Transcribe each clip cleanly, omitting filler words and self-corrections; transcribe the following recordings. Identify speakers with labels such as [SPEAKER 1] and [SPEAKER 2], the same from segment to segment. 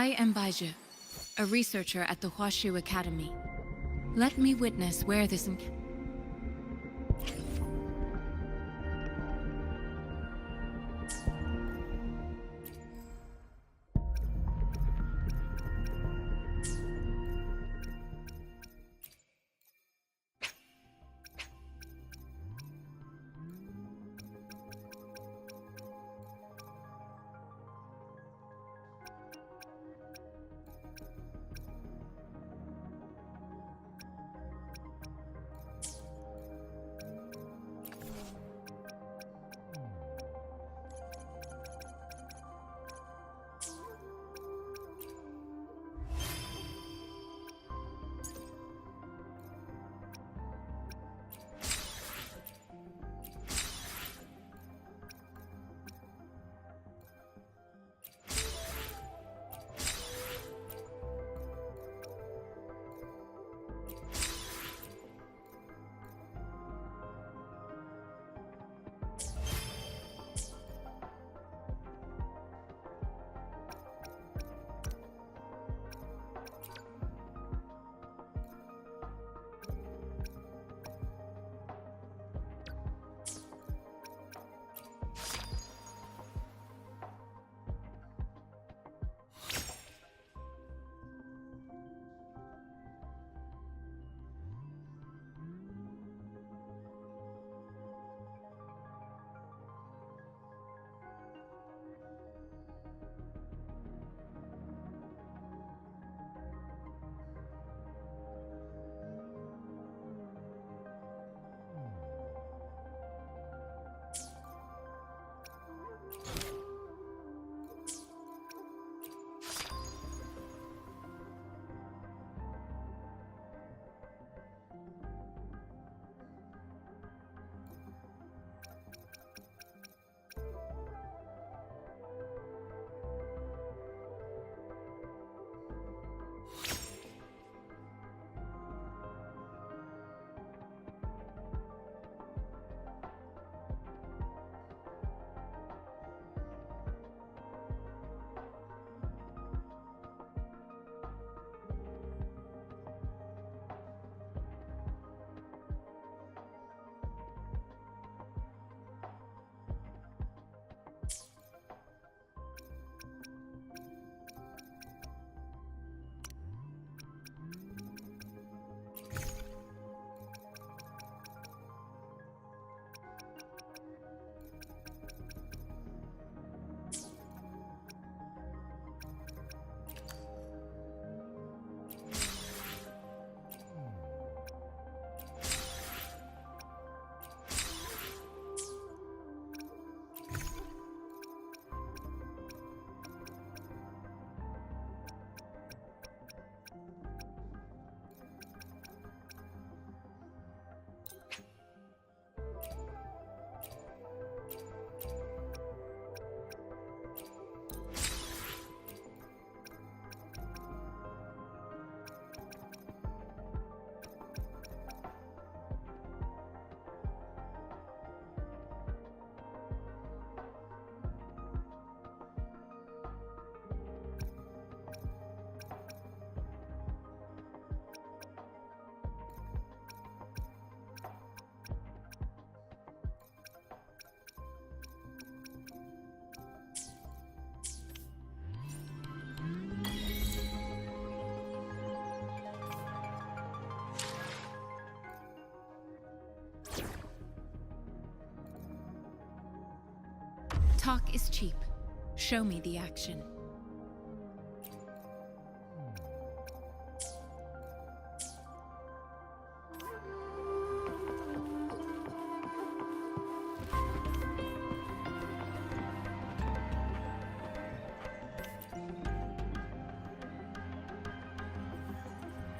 [SPEAKER 1] I am Baiju, a researcher at the Huashu Academy. Let me witness where this talk is cheap. Show me the action.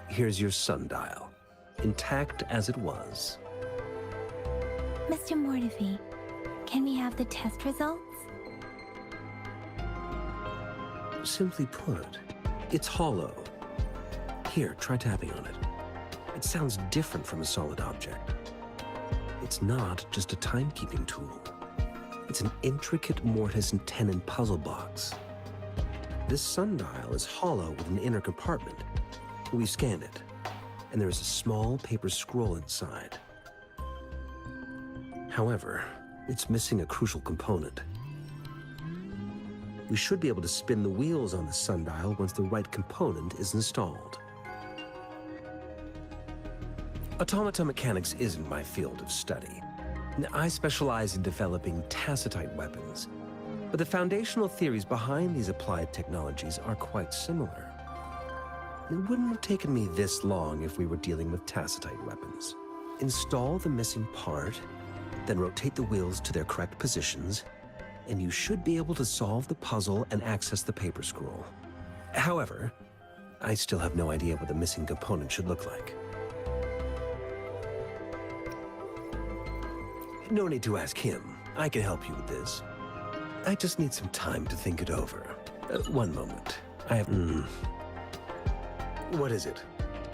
[SPEAKER 2] Here's your sundial, intact as it was.
[SPEAKER 3] Mr. Mortefi, can we have the test results?
[SPEAKER 2] Simply put, it's hollow. Here, try tapping on it. It sounds different from a solid object. It's not just a timekeeping tool. It's an intricate mortise and tenon puzzle box. This sundial is hollow with an inner compartment. We scanned it, and there is a small paper scroll inside. However, it's missing a crucial component. We should be able to spin the wheels on the sundial once the right component is installed. Automata mechanics isn't my field of study. I specialize in developing tacitite weapons, but the foundational theories behind these applied technologies are quite similar. It wouldn't have taken me this long if we were dealing with tacitite weapons. Install the missing part, then rotate the wheels to their correct positions, and you should be able to solve the puzzle and access the paper scroll. However, I still have no idea what the missing component should look like. No need to ask him. I can help you with this. I just need some time to think it over. One moment. I have... What is it?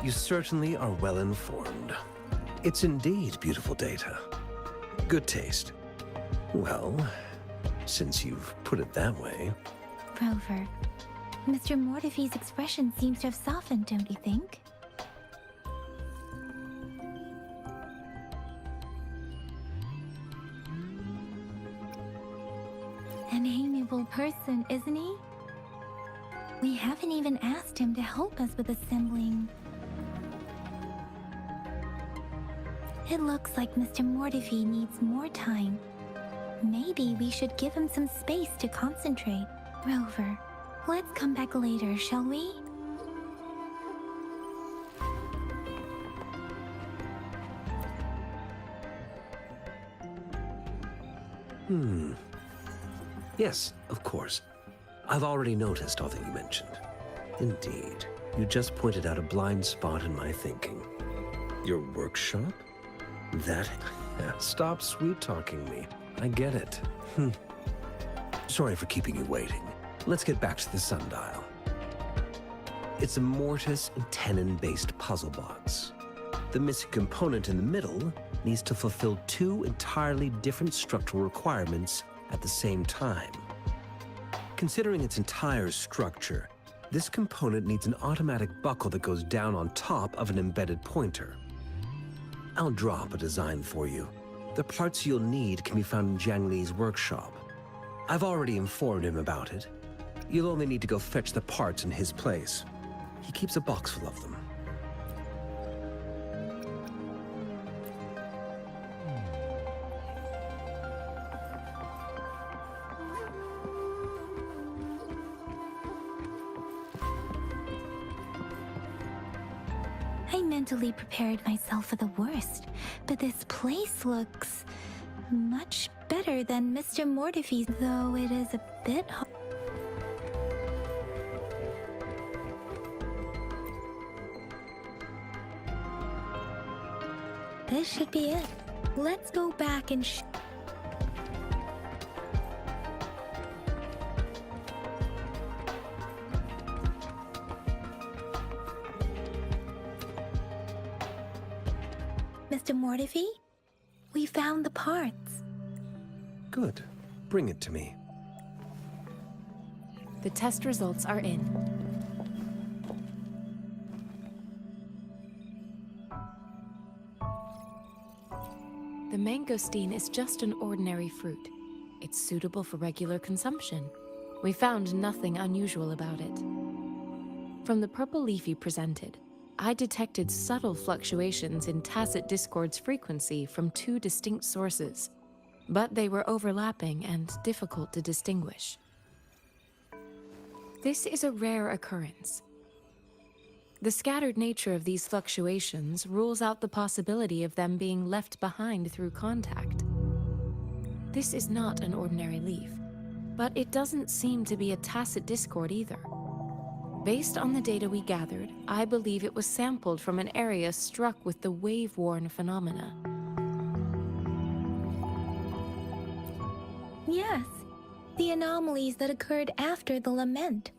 [SPEAKER 2] You certainly are well informed. It's indeed beautiful data. Good taste. Well, since you've put it that way...
[SPEAKER 3] Rover, Mr. Mortefi's expression seems to have softened, don't you think? An amiable person, isn't he? We haven't even asked him to help us with assembling. It looks like Mr. Mortefi needs more time. Maybe we should give him some space to concentrate. Rover, let's come back later, shall we?
[SPEAKER 2] Yes, of course. I've already noticed all that you mentioned. Indeed, you just pointed out a blind spot in my thinking. Your workshop? That... Stop sweet-talking me. I get it. Sorry for keeping you waiting. Let's get back to the sundial. It's a mortise and tenon-based puzzle box. The missing component in the middle needs to fulfill two entirely different structural requirements at the same time. Considering its entire structure, this component needs an automatic buckle that goes down on top of an embedded pointer. I'll draw up a design for you. The parts you'll need can be found in Jiang Li's workshop. I've already informed him about it. You'll only need to go fetch the parts in his place. He keeps a box full of them.
[SPEAKER 3] I mentally prepared myself for the worst, but this place looks much better than Mr. Mortefi's, though it is a bit hard. This should be it. Let's go back and Mr. Mortefi, we found the parts.
[SPEAKER 2] Good. Bring it to me.
[SPEAKER 1] The test results are in. The mangosteen is just an ordinary fruit. It's suitable for regular consumption. We found nothing unusual about it. From the purple leaf you presented, I detected subtle fluctuations in tacit discord's frequency from two distinct sources, but they were overlapping and difficult to distinguish. This is a rare occurrence. The scattered nature of these fluctuations rules out the possibility of them being left behind through contact. This is not an ordinary leaf, but it doesn't seem to be a tacit discord either. Based on the data we gathered, I believe it was sampled from an area struck with the wave-worn phenomena.
[SPEAKER 3] Yes, the anomalies that occurred after the lament,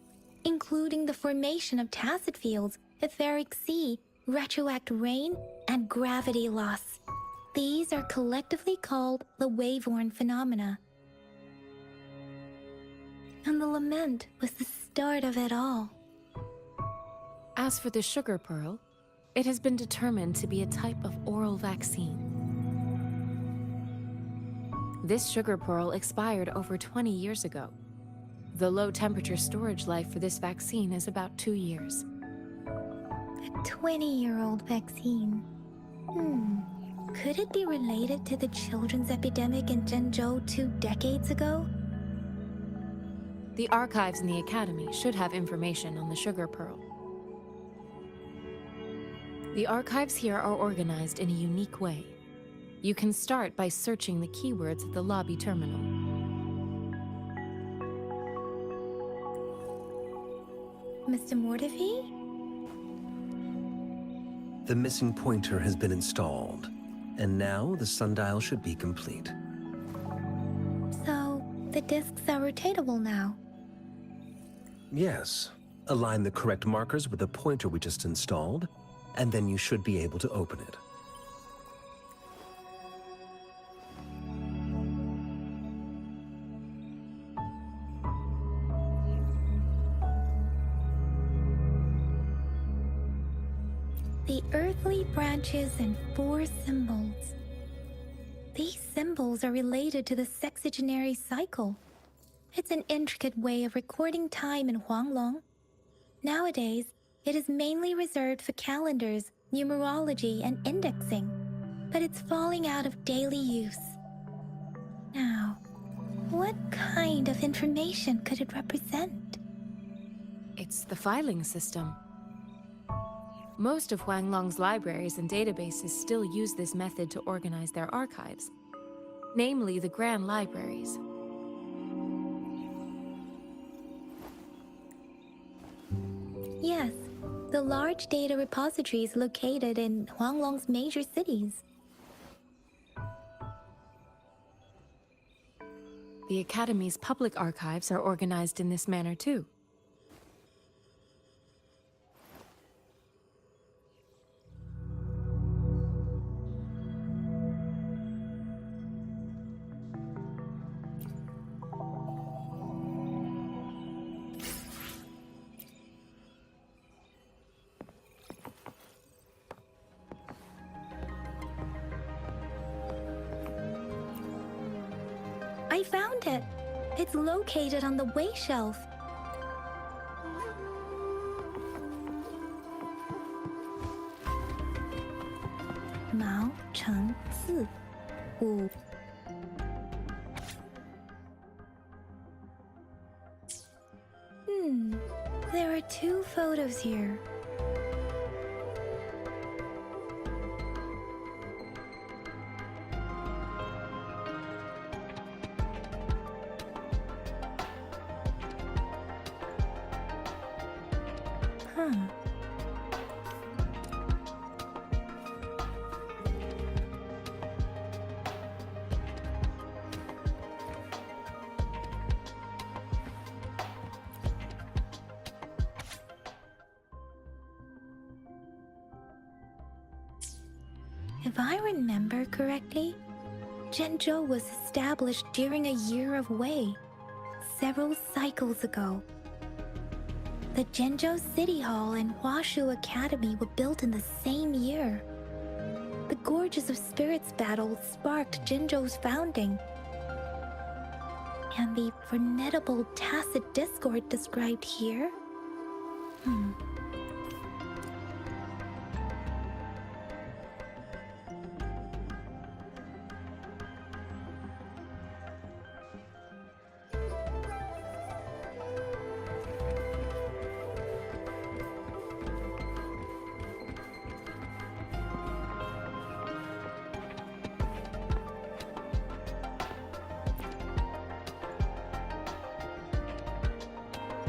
[SPEAKER 3] including the formation of tacit fields, etheric sea, retroact rain, and gravity loss. These are collectively called the wave-worn phenomena. And the lament was the start of it all.
[SPEAKER 1] As for the sugar pearl, it has been determined to be a type of oral vaccine. This sugar pearl expired over 20 years ago. The low temperature storage life for this vaccine is about 2 years.
[SPEAKER 3] A 20-year-old vaccine. Could it be related to the children's epidemic in Zhenzhou 2 decades ago?
[SPEAKER 1] The archives in the Academy should have information on the sugar pearl. The archives here are organized in a unique way. You can start by searching the keywords at the lobby terminal.
[SPEAKER 3] Mr. Mortefi?
[SPEAKER 2] The missing pointer has been installed, and now the sundial should be complete.
[SPEAKER 3] So, the discs are rotatable now.
[SPEAKER 2] Yes. Align the correct markers with the pointer we just installed, and then you should be able to open it.
[SPEAKER 3] The earthly branches and 4 symbols. These symbols are related to the sexagenary cycle. It's an intricate way of recording time in Huanglong. Nowadays, it is mainly reserved for calendars, numerology, and indexing, but it's falling out of daily use. Now, what kind of information could it represent?
[SPEAKER 1] It's the filing system. Most of Huanglong's libraries and databases still use this method to organize their archives, namely the Grand Libraries.
[SPEAKER 3] Yes, the large data repositories located in Huanglong's major cities.
[SPEAKER 1] The Academy's public archives are organized in this manner too.
[SPEAKER 3] I found it! It's located on the way shelf. Mao Cheng Zi Wu. There are 2 photos here. If I remember correctly, Zhenzhou was established during a year of Wei, several cycles ago. The Zhenzhou City Hall and Huashu Academy were built in the same year. The Gorges of Spirits battle sparked Zhenzhou's founding. And the formidable tacit discord described here?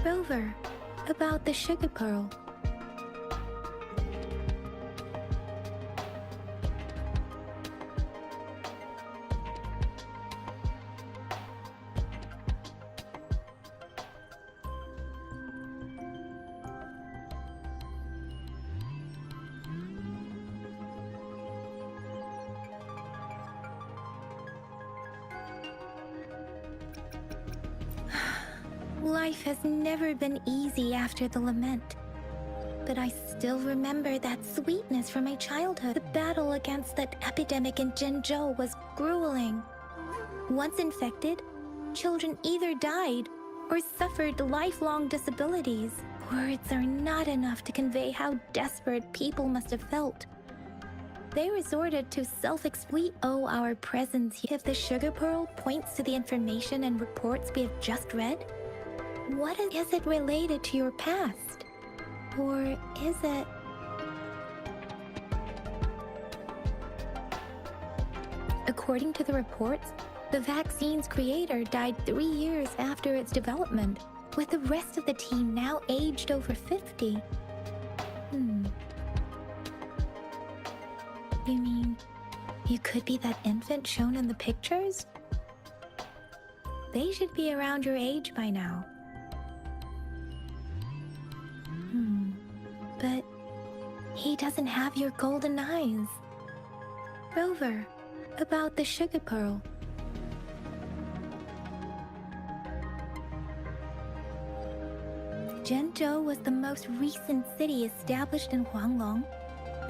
[SPEAKER 3] Rover, about the sugar pearl. Life has never been easy after the lament. But I still remember that sweetness from my childhood. The battle against that epidemic in Zhengzhou was grueling. Once infected, children either died or suffered lifelong disabilities. Words are not enough to convey how desperate people must have felt. They resorted to self-exploitation. We owe our presence here. If the sugar pearl points to the information and reports we have just read, what is it related to your past? Or is it... According to the reports, the vaccine's creator died 3 years after its development, with the rest of the team now aged over 50. You mean, you could be that infant shown in the pictures? They should be around your age by now. But he doesn't have your golden eyes. Rover, about the sugar pearl. Zhengzhou was the most recent city established in Huanglong.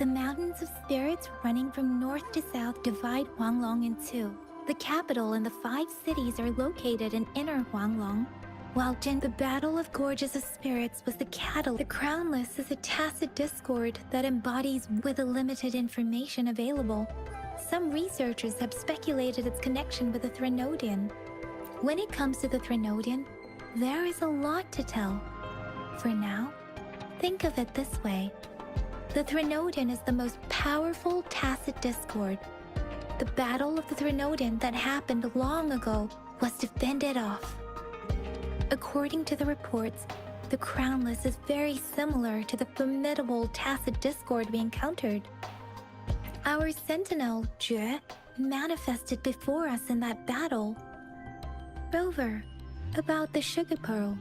[SPEAKER 3] The mountains of spirits running from north to south divide Huanglong in two. The capital and the 5 cities are located in inner Huanglong, while the Battle of Gorges of Spirits was the catalyst. The Crownless is a tacit discord that embodies with the limited information available. Some researchers have speculated its connection with the Threnodian. When it comes to the Threnodian, there is a lot to tell. For now, think of it this way. The Threnodian is the most powerful tacit discord. The Battle of the Threnodian that happened long ago was to fend it off. According to the reports, the Crownless is very similar to the formidable tacit discord we encountered. Our sentinel, Jue, manifested before us in that battle. Rover, about the sugar pearl.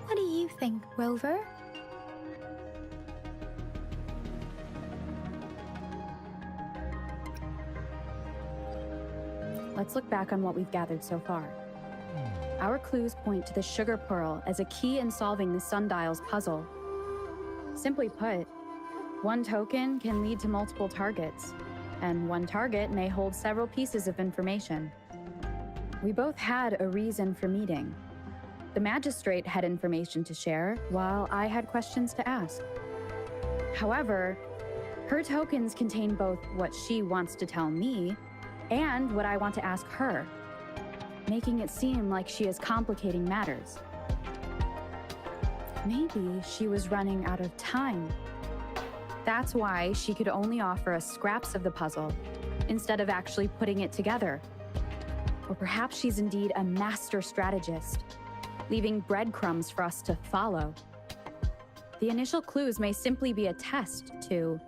[SPEAKER 3] What do you think, Rover?
[SPEAKER 4] Let's look back on what we've gathered so far. Our clues point to the sugar pearl as a key in solving the sundial's puzzle. Simply put, one token can lead to multiple targets, and one target may hold several pieces of information. We both had a reason for meeting. The magistrate had information to share, while I had questions to ask. However, her tokens contain both what she wants to tell me and what I want to ask her, making it seem like she is complicating matters. Maybe she was running out of time. That's why she could only offer us scraps of the puzzle, instead of actually putting it together. Or perhaps she's indeed a master strategist, leaving breadcrumbs for us to follow. The initial clues may simply be a test to...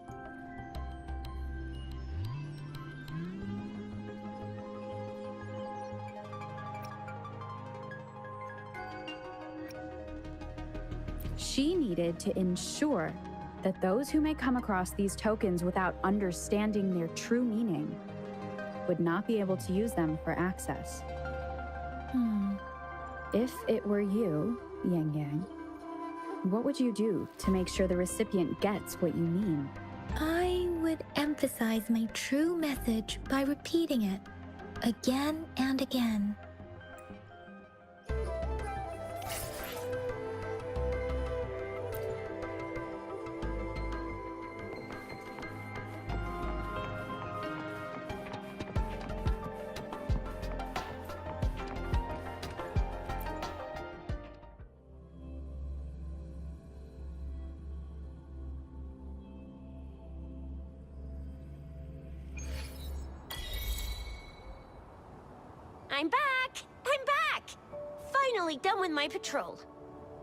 [SPEAKER 4] She needed to ensure that those who may come across these tokens without understanding their true meaning would not be able to use them for access. If it were you, Yang Yang, what would you do to make sure the recipient gets what you mean?
[SPEAKER 3] I would emphasize my true message by repeating it again and again.
[SPEAKER 5] I'm back! I'm back! Finally done with my patrol.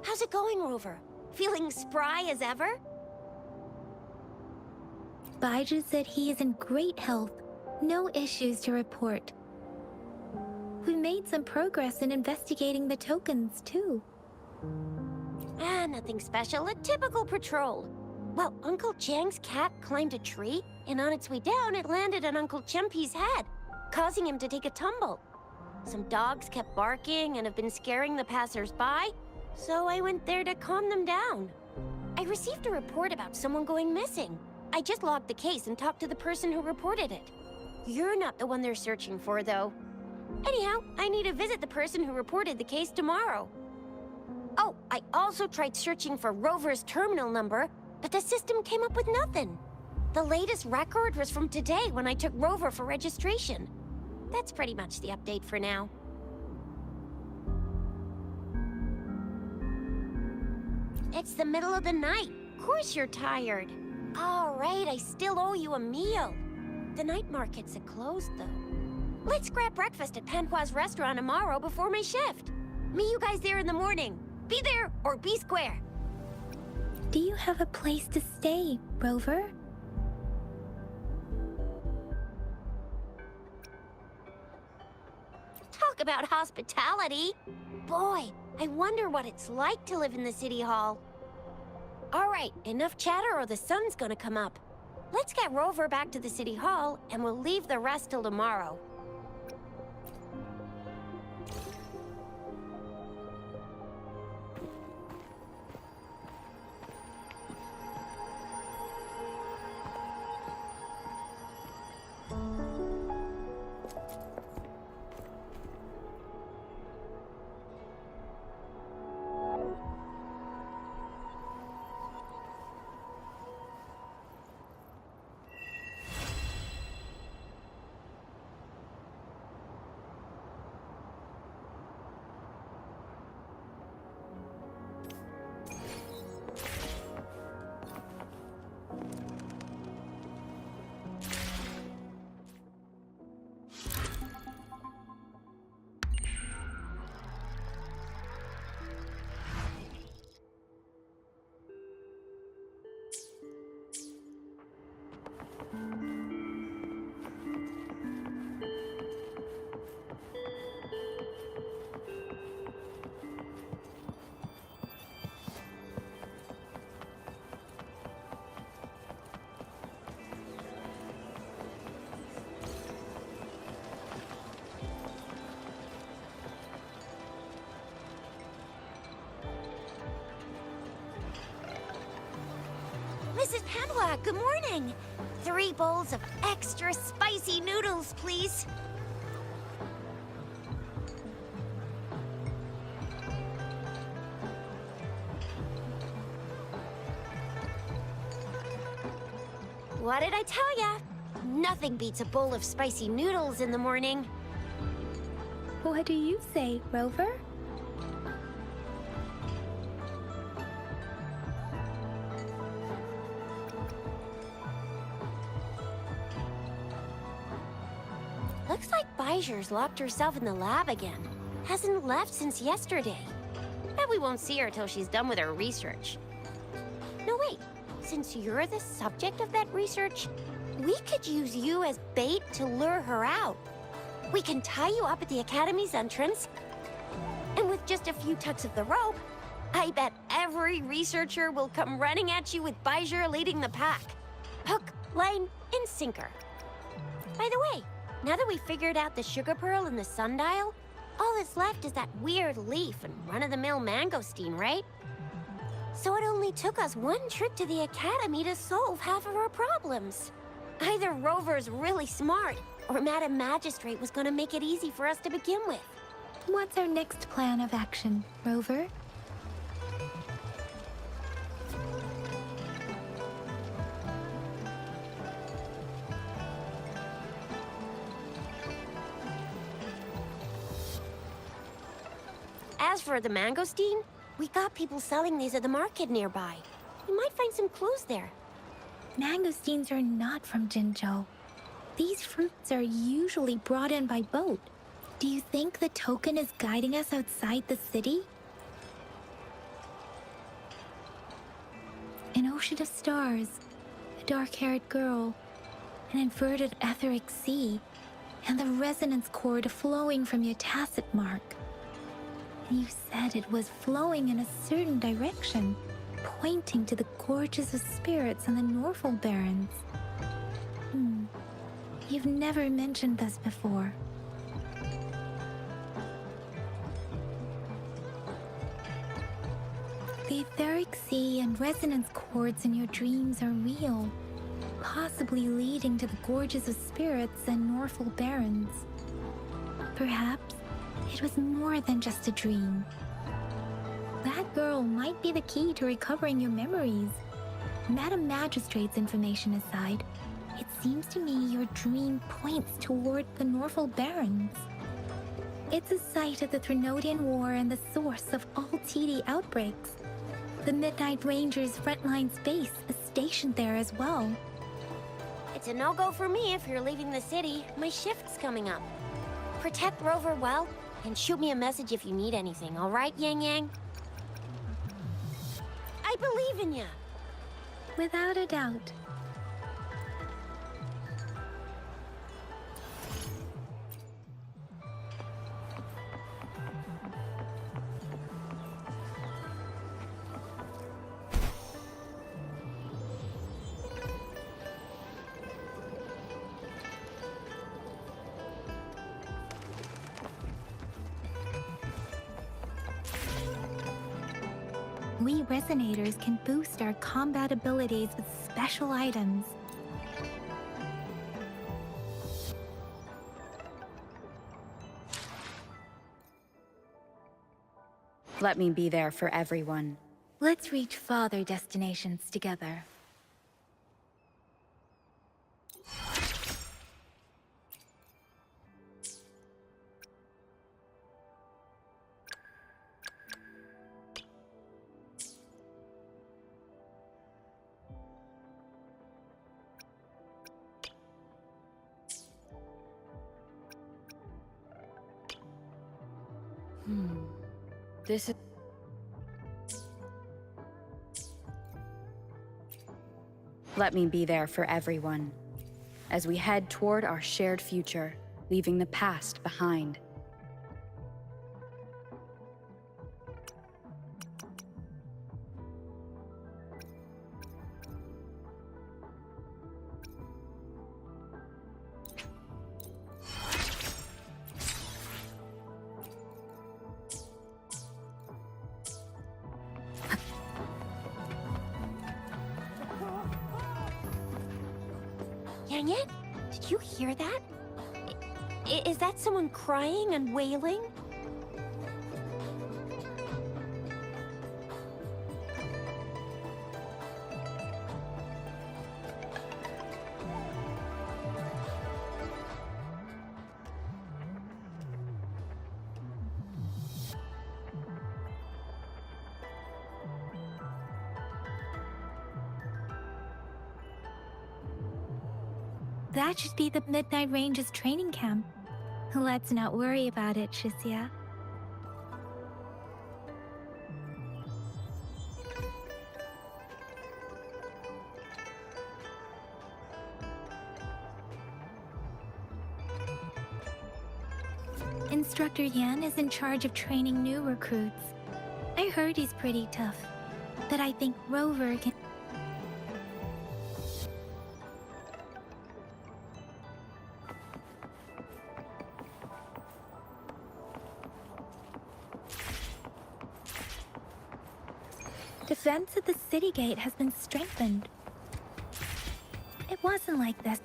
[SPEAKER 5] How's it going, Rover? Feeling spry as ever?
[SPEAKER 3] Baiju said he is in great health. No issues to report. We made some progress in investigating the tokens, too.
[SPEAKER 5] Nothing special. A typical patrol. Well, Uncle Chang's cat climbed a tree, and on its way down, it landed on Uncle Chempi's head, causing him to take a tumble. Some dogs kept barking and have been scaring the passers-by, so I went there to calm them down. I received a report about someone going missing. I just logged the case and talked to the person who reported it. You're not the one they're searching for, though. Anyhow, I need to visit the person who reported the case tomorrow. Oh, I also tried searching for Rover's terminal number, but the system came up with nothing. The latest record was from today when I took Rover for registration. That's pretty much the update for now. It's the middle of the night. Of course you're tired. All right, I still owe you a meal. The night markets are closed, though. Let's grab breakfast at Panhua's restaurant tomorrow before my shift. Meet you guys there in the morning. Be there or be square.
[SPEAKER 3] Do you have a place to stay, Rover?
[SPEAKER 5] Talk about hospitality. Boy, I wonder what it's like to live in the city hall. All right, enough chatter or the sun's gonna come up. Let's get Rover back to the city hall and we'll leave the rest till tomorrow. Mrs. Panhua, good morning. 3 bowls of extra spicy noodles, please. What did I tell ya? Nothing beats a bowl of spicy noodles in the morning.
[SPEAKER 3] What do you say, Rover?
[SPEAKER 5] Looks like Bijou's locked herself in the lab again. Hasn't left since yesterday. Bet we won't see her till she's done with her research. No, wait. Since you're the subject of that research, we could use you as bait to lure her out. We can tie you up at the Academy's entrance, and with just a few tugs of the rope, I bet every researcher will come running at you with Bijou leading the pack. Hook, line, and sinker. By the way, now that we figured out the sugar pearl and the sundial, all that's left is that weird leaf and run-of-the-mill mangosteen, right? So it only took us 1 trip to the Academy to solve half of our problems. Either Rover's really smart, or Madam Magistrate was gonna make it easy for us to begin with.
[SPEAKER 3] What's our next plan of action, Rover?
[SPEAKER 5] As for the mangosteen, we got people selling these at the market nearby. We might find some clues there.
[SPEAKER 3] Mangosteens are not from Jinzhou. These fruits are usually brought in by boat. Do you think the token is guiding us outside the city? An ocean of stars, a dark-haired girl, an inverted etheric sea, and the resonance cord flowing from your tacit mark. You said it was flowing in a certain direction, pointing to the gorges of spirits and the Norfolk Barrens. You've never mentioned this before. The etheric sea and resonance chords in your dreams are real, possibly leading to the gorges of spirits and Norful barons. Perhaps it was more than just a dream. That girl might be the key to recovering your memories. Madam Magistrate's information aside, it seems to me your dream points toward the Norful barons. It's a site of the Threnodian War and the source of all TD outbreaks. The Midnight Rangers' frontline base is stationed there as well.
[SPEAKER 5] It's a no-go for me if you're leaving the city. My shift's coming up. Protect Rover well, and shoot me a message if you need anything, all right, Yang Yang? I believe in you.
[SPEAKER 3] Without a doubt. We Resonators can boost our combat abilities with special items.
[SPEAKER 4] Let me be there for everyone.
[SPEAKER 3] Let's reach farther destinations together.
[SPEAKER 4] This is... Let me be there for everyone, as we head toward our shared future, leaving the past behind.
[SPEAKER 5] Yang Yang, did you hear that? Is that someone crying and wailing?
[SPEAKER 3] That should be the Midnight Rangers training camp. Let's not worry about it, Shisia. Instructor Yan is in charge of training new recruits. I heard he's pretty tough, but I think Rover can... Defense at the city gate has been strengthened. It wasn't like this.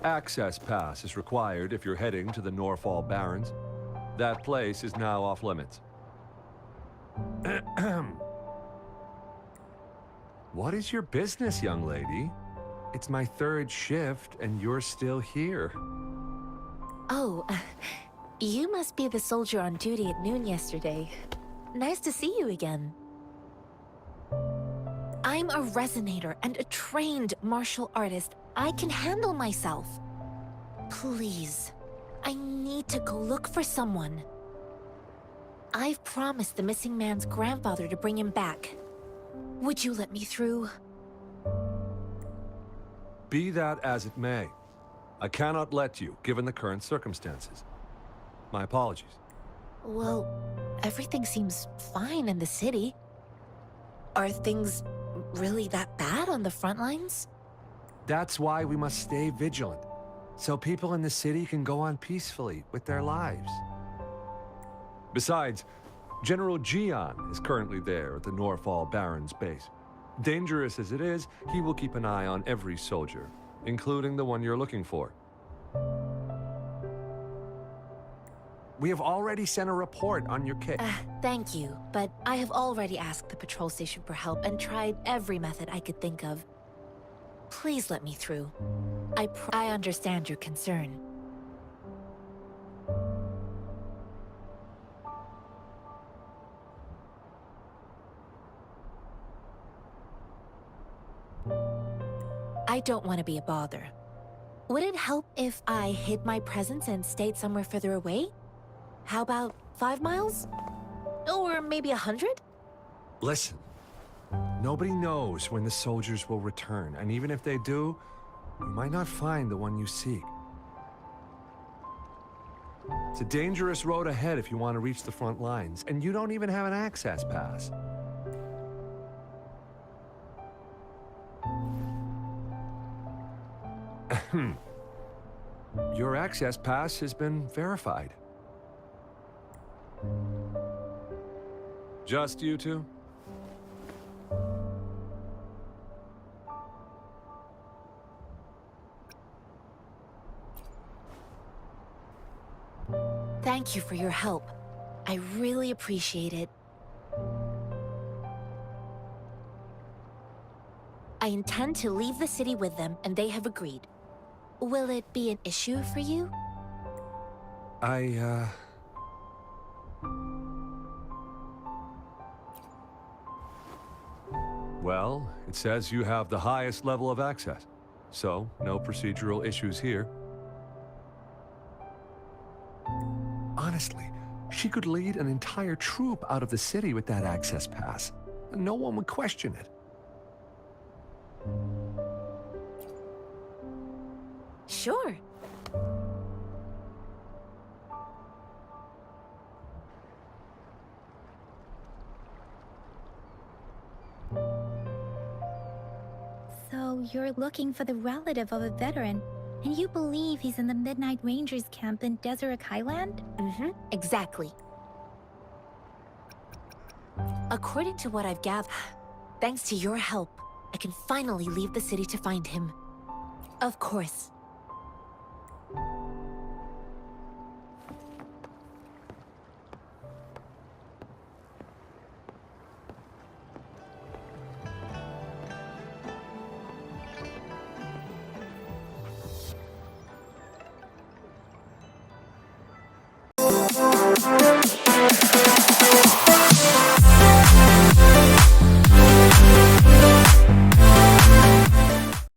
[SPEAKER 6] Access pass is required if you're heading to the Norfall Barrens. That place is now off limits. What is your business, young lady? It's my third shift, and you're still here.
[SPEAKER 1] Oh, you must be the soldier on duty at noon yesterday. Nice to see you again. I'm a resonator and a trained martial artist. I can handle myself. Please, I need to go look for someone. I've promised the missing man's grandfather to bring him back. Would you let me through?
[SPEAKER 6] Be that as it may, I cannot let you, given the current circumstances. My apologies.
[SPEAKER 1] Well, everything seems fine in the city. Are things really that bad on the front lines?
[SPEAKER 6] That's why we must stay vigilant. so people in the city can go on peacefully with their lives. Besides, General Gian is currently there at the Norfall Barrens base. Dangerous as it is, he will keep an eye on every soldier, including the one you're looking for. We have already sent a report on your case.
[SPEAKER 7] Thank you, but I have already asked the patrol station for help and tried every method I could think of. Please let me through. I understand your concern. I don't want to be a bother. Would it help if I hid my presence and stayed somewhere further away? How about 5 miles? Or maybe 100?
[SPEAKER 6] Listen, nobody knows when the soldiers will return, and even if they do, you might not find the one you seek. It's a dangerous road ahead if you want to reach the front lines, and you don't even have an access pass. Your access pass has been verified. Just you two?
[SPEAKER 7] Thank you for your help. I really appreciate it. I intend to leave the city with them, and they have agreed. Will it be an issue for you?
[SPEAKER 6] Well, it says you have the highest level of access, so no procedural issues here. Honestly, she could lead an entire troop out of the city with that access pass, and no one would question it.
[SPEAKER 7] Sure.
[SPEAKER 3] So you're looking for the relative of a veteran, and you believe he's in the Midnight Rangers camp in Deseret Highland?
[SPEAKER 7] Exactly. According to what I've gathered, thanks to your help, I can finally leave the city to find him. Of course,